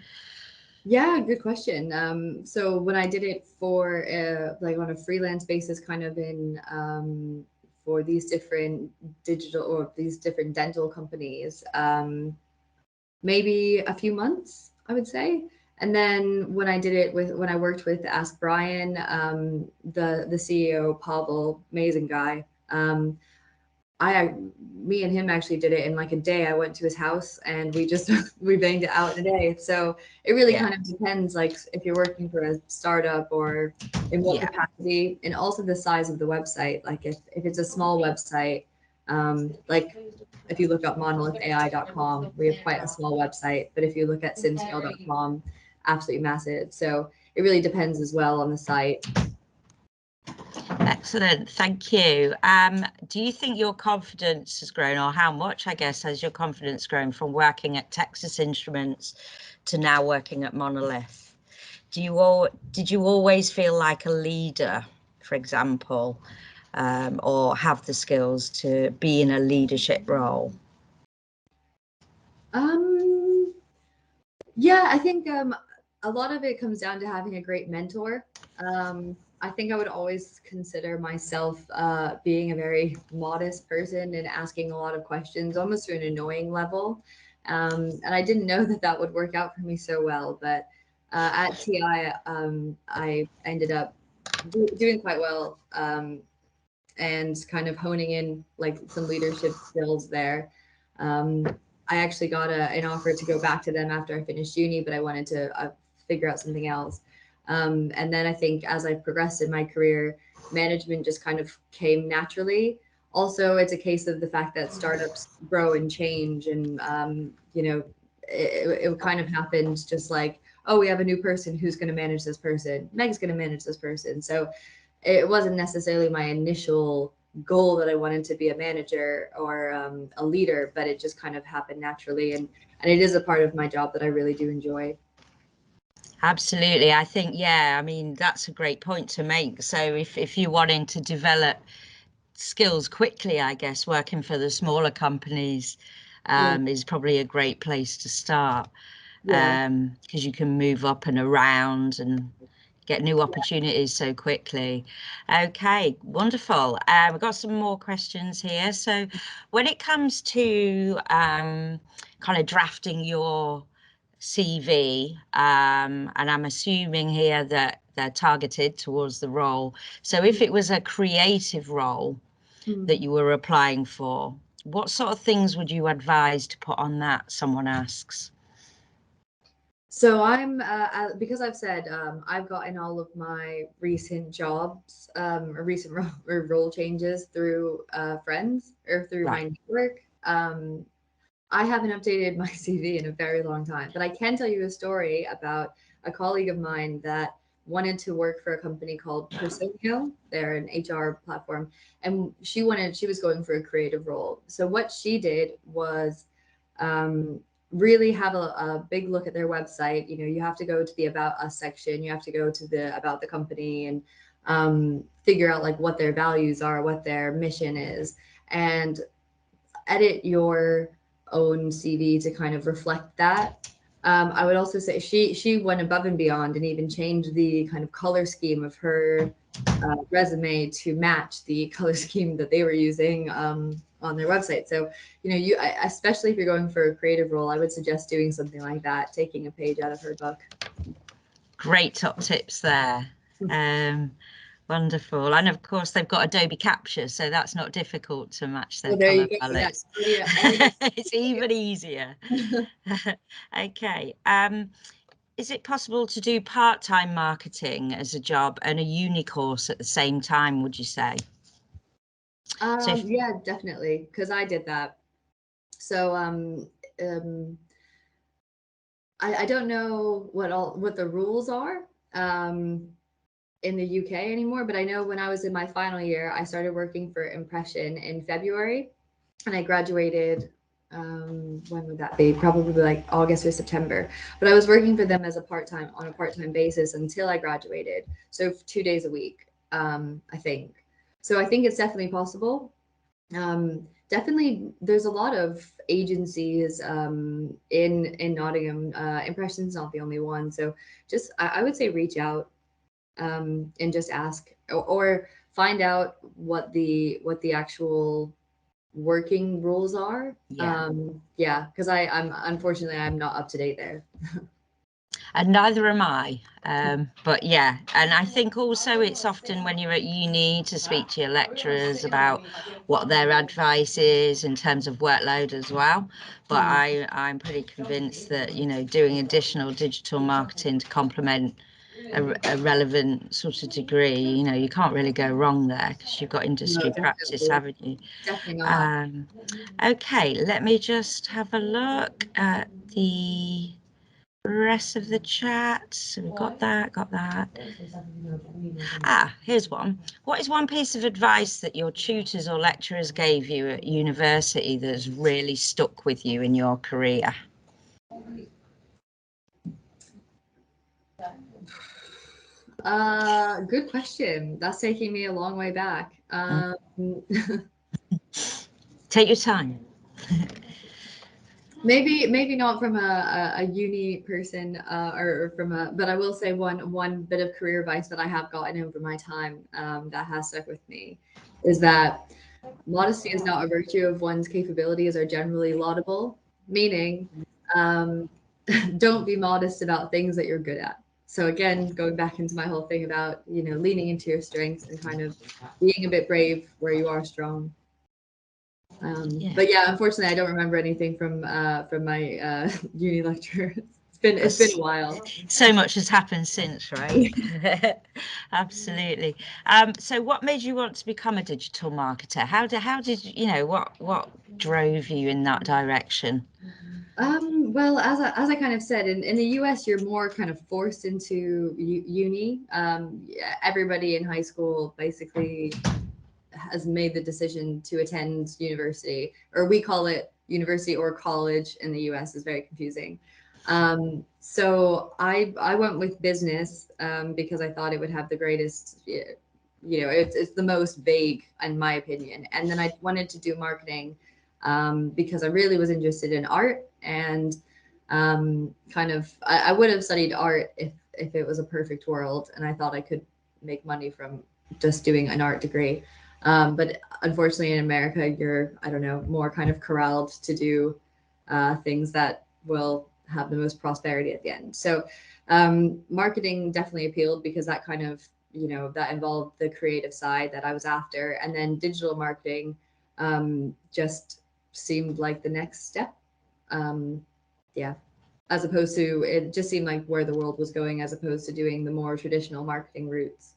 Yeah, good question. So when I did it for like on a freelance basis, kind of in for these different dental companies, maybe a few months, I would say. And then when I worked with Ask Brian, the CEO, Pavel, amazing guy. Me and him actually did it in like a day. I went to his house and we just we banged it out in a day. So it really kind of depends, like if you're working for a startup or in what capacity, and also the size of the website. Like if it's a small website, like if you look up monolithai.com, we have quite a small website. But if you look at simscale.com, absolutely massive. So it really depends as well on the site. Excellent, thank you. Do you think your confidence has grown, or how much, I guess, has your confidence grown from working at Texas Instruments to now working at Monolith? Did you always feel like a leader, for example, or have the skills to be in a leadership role? Yeah, I think a lot of it comes down to having a great mentor. I think I would always consider myself being a very modest person and asking a lot of questions, almost to an annoying level. And I didn't know that would work out for me so well. But at TI, I ended up doing quite well, and kind of honing in like some leadership skills there. I actually got an offer to go back to them after I finished uni, but I wanted to figure out something else. And then I think as I progressed in my career, management just kind of came naturally. Also, it's a case of the fact that startups grow and change, and it kind of happens just like, oh, we have a new person who's going to manage this person. Meg's going to manage this person. So it wasn't necessarily my initial goal that I wanted to be a manager or a leader, but it just kind of happened naturally. And it is a part of my job that I really do enjoy. Absolutely. I think, yeah, I mean, that's a great point to make. So if you're wanting to develop skills quickly, I guess working for the smaller companies is probably a great place to start, because you can move up and around and get new opportunities so quickly. Okay, wonderful. We've got some more questions here. So when it comes to kind of drafting your CV, and I'm assuming here that they're targeted towards the role. So if it was a creative role that you were applying for, what sort of things would you advise to put on that? Someone asks. So I'm because I've said I've gotten all of my recent jobs or recent role changes through friends or through my network. I haven't updated my CV in a very long time, but I can tell you a story about a colleague of mine that wanted to work for a company called Personio. They're an HR platform, and she was going for a creative role. So what she did was really have a big look at their website. You know, you have to go to the About Us section, you have to go to the About the company, and figure out like what their values are, what their mission is, and edit your own CV to kind of reflect that. I would also say she went above and beyond and even changed the kind of color scheme of her resume to match the color scheme that they were using on their website. So, you know, especially if you're going for a creative role, I would suggest doing something like that, taking a page out of her book. Great top tips there. Wonderful. And of course, they've got Adobe Capture, so that's not difficult to match their color palette. It's even easier. Okay. Is it possible to do part-time marketing as a job and a uni course at the same time, would you say? Yeah, definitely, because I did that. So I don't know what the rules are in the UK anymore, but I know when I was in my final year, I started working for Impression in February, and I graduated. When would that be? Probably like August or September. But I was working for them as on a part-time basis until I graduated. So 2 days a week, I think. So I think it's definitely possible. Definitely, there's a lot of agencies in Nottingham. Impression's not the only one. So just I would say reach out and just ask or find out what the actual working rules are. Yeah, because I'm unfortunately I'm not up to date there. And neither am I. But yeah, and I think also it's often when you're at uni to speak to your lecturers about what their advice is in terms of workload as well. But I'm pretty convinced that, you know, doing additional digital marketing to complement a relevant sort of degree, you know, you can't really go wrong there because you've got industry practice, haven't you? Definitely not. Okay, let me just have a look at the rest of the chat. So we've got that. Here's one. What is one piece of advice that your tutors or lecturers gave you at university that's really stuck with you in your career? Good question. That's taking me a long way back. Take your time. Maybe not from a uni person or from but I will say one bit of career advice that I have gotten over my time that has stuck with me is that modesty is not a virtue if one's capabilities are generally laudable, meaning don't be modest about things that you're good at. So again, going back into my whole thing about, you know, leaning into your strengths and kind of being a bit brave where you are strong. But yeah, unfortunately, I don't remember anything from my uni lecture. It's been a while. So much has happened since, right? Absolutely. So what made you want to become a digital marketer? How did you know what drove you in that direction? Well, as I kind of said, in the US, you're more kind of forced into uni. Everybody in high school basically has made the decision to attend university, or we call it university or college in the US, is very confusing. So I went with business because I thought it would have the greatest, it's the most vague in my opinion. And then I wanted to do marketing because I really was interested in art, and I would have studied art if it was a perfect world and I thought I could make money from just doing an art degree. But unfortunately in America, you're, I don't know, more kind of corralled to do things that will have the most prosperity at the end. So marketing definitely appealed because that kind of, that involved the creative side that I was after. And then digital marketing just seemed like the next step. Yeah. As opposed to, it just seemed like where the world was going, as opposed to doing the more traditional marketing routes.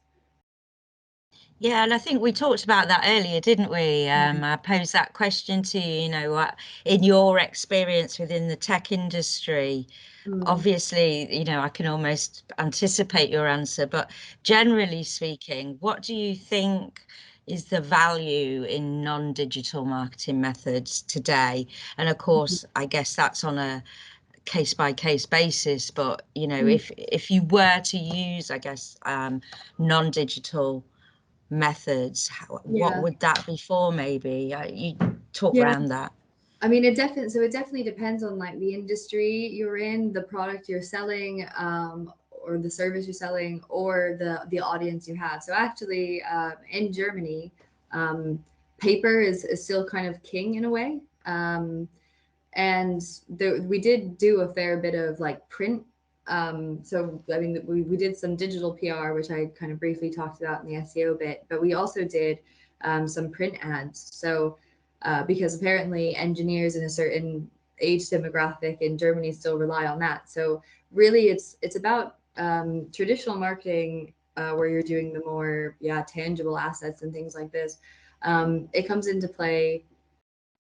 Yeah, and I think we talked about that earlier, didn't we? I posed that question to you, what in your experience within the tech industry, obviously, I can almost anticipate your answer, but generally speaking, what do you think is the value in non-digital marketing methods today? And of course, I guess that's on a case by case basis, but if you were to use, I guess, non-digital methods, what would that be for? Maybe you talk around that. I mean, it definitely depends on like the industry you're in, the product you're selling, or the service you're selling, or the audience you have. So actually, in Germany, paper is still kind of king in a way. And we did do a fair bit of like print. So I mean, we did some digital PR, which I kind of briefly talked about in the SEO bit, but we also did some print ads. So because apparently engineers in a certain age demographic in Germany still rely on that. So really, it's about traditional marketing where you're doing the more tangible assets and things like this. It comes into play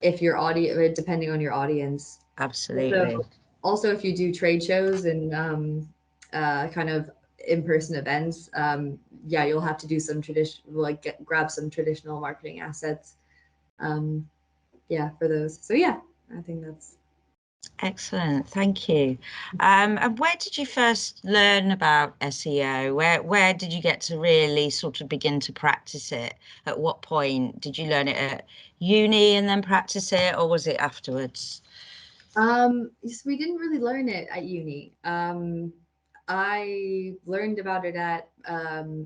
if your audience, depending on your audience. Absolutely. Also, if you do trade shows and kind of in-person events, you'll have to do some grab some traditional marketing assets. For those. So I think that's excellent. Thank you. And where did you first learn about SEO? Where did you get to really sort of begin to practice it? At what point did you learn it at uni and then practice it, or was it afterwards? We didn't really learn it at uni. I learned about it at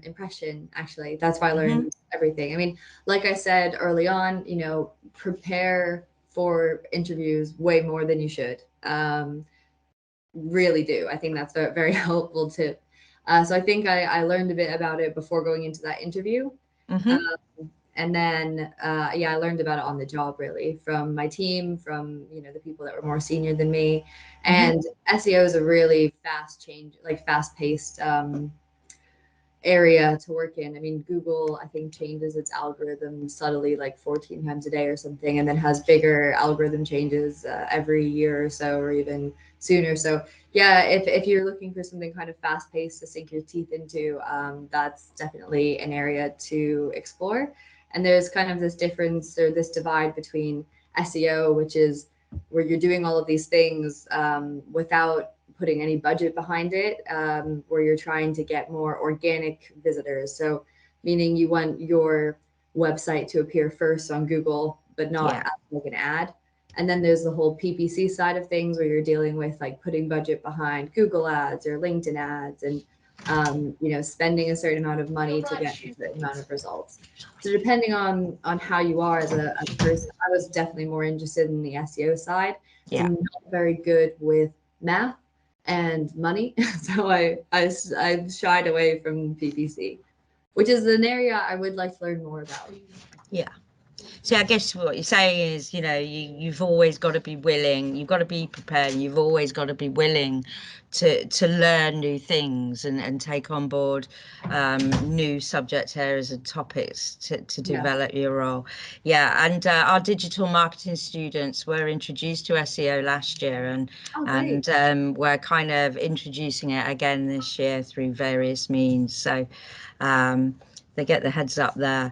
Impression, actually. That's why I learned everything. I mean, like I said early on, prepare for interviews way more than you should. Really do. I think that's a very helpful tip. So I think I learned a bit about it before going into that interview. And then, I learned about it on the job, really, from my team, from, the people that were more senior than me. And SEO is a really fast-paced area to work in. I mean, Google, I think, changes its algorithm subtly like 14 times a day or something, and then has bigger algorithm changes every year or so, or even sooner. So if you're looking for something kind of fast-paced to sink your teeth into, that's definitely an area to explore. And there's kind of this difference or this divide between SEO, which is where you're doing all of these things without putting any budget behind it, where you're trying to get more organic visitors. So meaning you want your website to appear first on Google, but not like an ad. And then there's the whole PPC side of things where you're dealing with like putting budget behind Google ads or LinkedIn ads and spending a certain amount of money to get a certain amount of results. So depending on how you are as a person, I was definitely more interested in the SEO side. So I'm not very good with math and money, so I shied away from PPC, which is an area I would like to learn more about. So I guess what you're saying is, you've always got to be willing, you've got to be prepared, and you've always got to be willing to learn new things and take on board new subject areas and topics to develop your role. And our digital marketing students were introduced to SEO last year, and we're kind of introducing it again this year through various means. So they get the heads up there.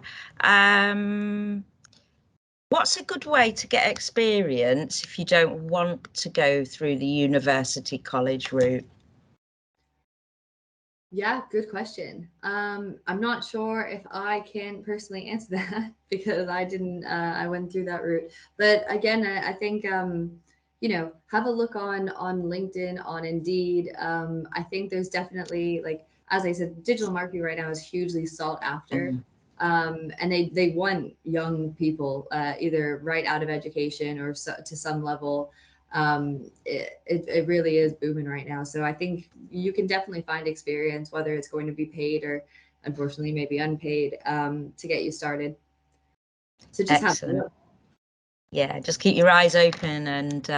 What's a good way to get experience if you don't want to go through the university college route? Yeah, good question. I'm not sure if I can personally answer that because I didn't, I went through that route. But again, I think, you know, have a look on LinkedIn, on Indeed. I think there's definitely, like, as I said, digital marketing right now is hugely sought after. And they want young people, either right out of education or to some level. It really is booming right now. So I think you can definitely find experience, whether it's going to be paid or unfortunately maybe unpaid, to get you started. So just Excellent. have, yeah, just keep your eyes open and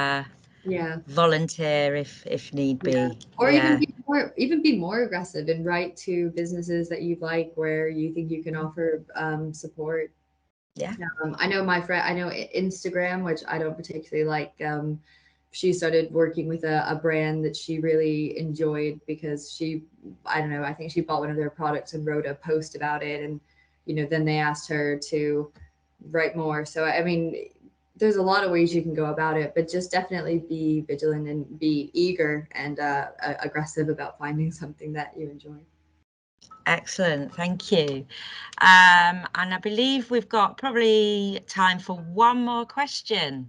yeah, volunteer if need be. yeah. Or yeah. even be more aggressive and write to businesses that you like where you think you can offer support. Yeah. I know my friend, I know Instagram, which I don't particularly like. She started working with a brand that she really enjoyed because she, I don't know, I think she bought one of their products and wrote a post about it. And, you know, then they asked her to write more. So, I mean, there's a lot of ways you can go about it, but just definitely be vigilant and be eager and aggressive about finding something that you enjoy. Excellent, thank you. And I believe we've got probably time for one more question.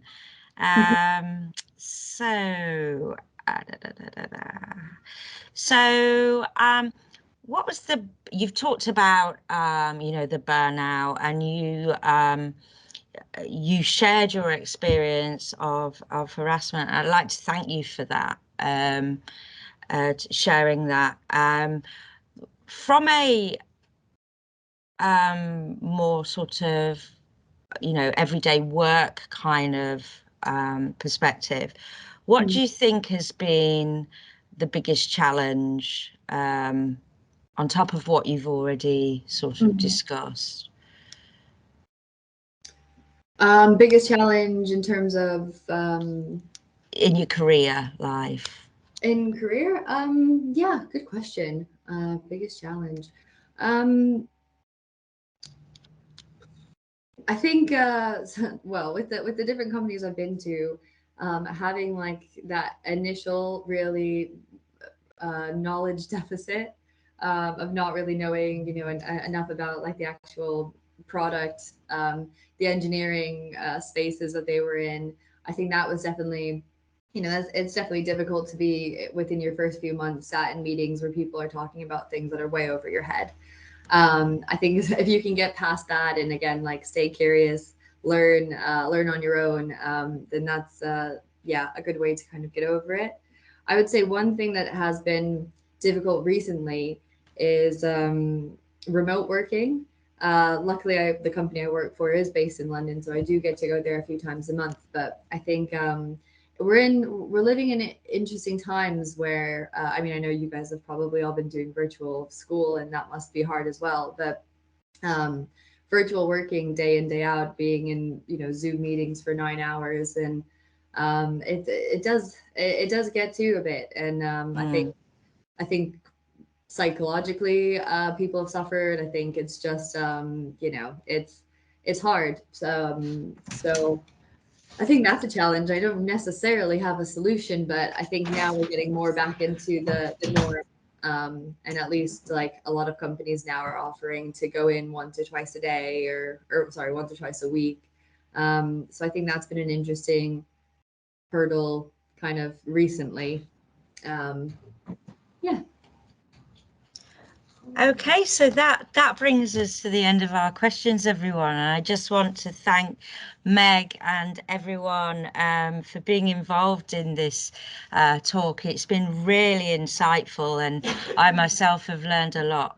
What was you've talked about, you know, the burnout, and you shared your experience of harassment. I'd like to thank you for that, sharing that. From a more sort of, you know, everyday work kind of perspective, what do you think has been the biggest challenge, on top of what you've already sort of discussed? Biggest challenge in terms of In your career life? in career? Yeah, good question. Biggest challenge. I think well, with the different companies I've been to, having like that initial really knowledge deficit of not really knowing, you know, enough about like the actual product, the engineering spaces that they were in. I think that was definitely, you know, it's definitely difficult to be within your first few months sat in meetings where people are talking about things that are way over your head. I think if you can get past that and again, like stay curious, learn on your own, then that's yeah, a good way to kind of get over it. I would say one thing that has been difficult recently is remote working. Luckily, the company I work for is based in London, so I do get to go there a few times a month. But I think we're living in interesting times where I mean, I know you guys have probably all been doing virtual school, and that must be hard as well. But virtual working day in day out, being in, you know, Zoom meetings for 9 hours, and it does get to you a bit. And I think psychologically people have suffered. I think it's just you know, it's hard. So I think that's a challenge. I don't necessarily have a solution, but I think now we're getting more back into the norm. And at least like a lot of companies now are offering to go in once or twice a day, or sorry, once or twice a week. So I think that's been an interesting hurdle kind of recently. Yeah. Okay, so that brings us to the end of our questions, everyone. And I just want to thank Meg and everyone for being involved in this talk. It's been really insightful, and I myself have learned a lot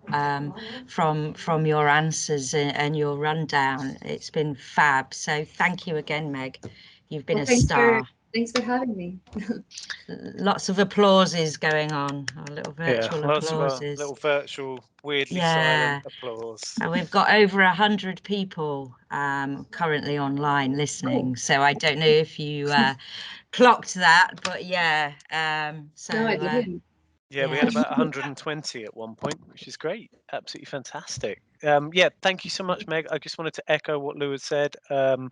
from your answers and your rundown. It's been fab. So thank you again, Meg. You've been a star. Thanks for having me. Lots of applauses going on, our little virtual lots applauses. of little virtual, weirdly silent applause. And we've got over 100 people currently online listening. So I don't know if you clocked that, but yeah. So No, I didn't. Yeah, we had about 120 at one point, which is great. Absolutely fantastic. Yeah, thank you so much, Meg. I just wanted to echo what Lou had said. And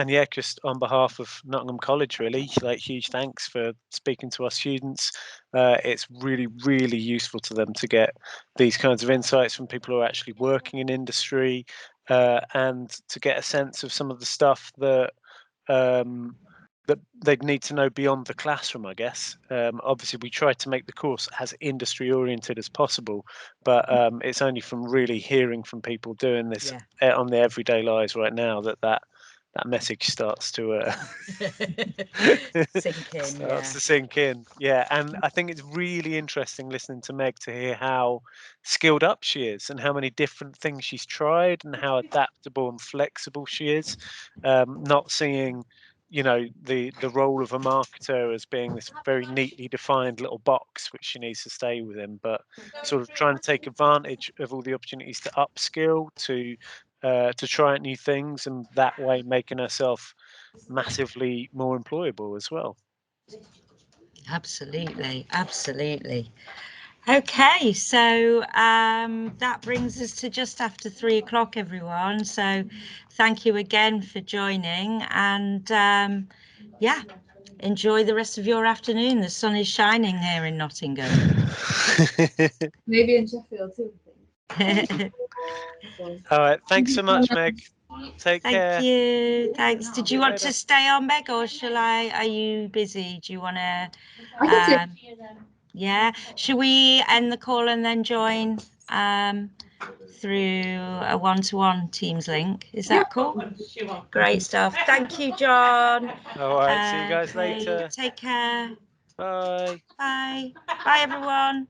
yeah, just on behalf of Nottingham College, really, like huge thanks for speaking to our students. It's really, really useful to them to get these kinds of insights from people who are actually working in industry, and to get a sense of some of the stuff that that they'd need to know beyond the classroom, I guess. Obviously, we try to make the course as industry oriented as possible, but it's only from really hearing from people doing this on their everyday lives right now that message starts to sink in. Starts to sink in. Yeah, and I think it's really interesting listening to Meg to hear how skilled up she is and how many different things she's tried and how adaptable and flexible she is. Not seeing, you know, the role of a marketer as being this very neatly defined little box which she needs to stay within, but sort of trying to take advantage of all the opportunities to upskill, to try out new things, and that way making herself massively more employable as well. Absolutely, absolutely. Okay, so that brings us to just after 3 o'clock, everyone. So thank you again for joining, and yeah, enjoy the rest of your afternoon. The sun is shining here in Nottingham. Maybe in Sheffield too. All right, thanks so much, Meg. Take care. Thank you. Thanks. Did you want to stay on, Meg, or shall I? Are you busy? Do you want to? Yeah. Should we end the call and then join through a one-to-one Teams link? Is that cool? Great stuff. Thank you, John. All right. See you guys later. Take care. Bye. Bye. Bye, everyone.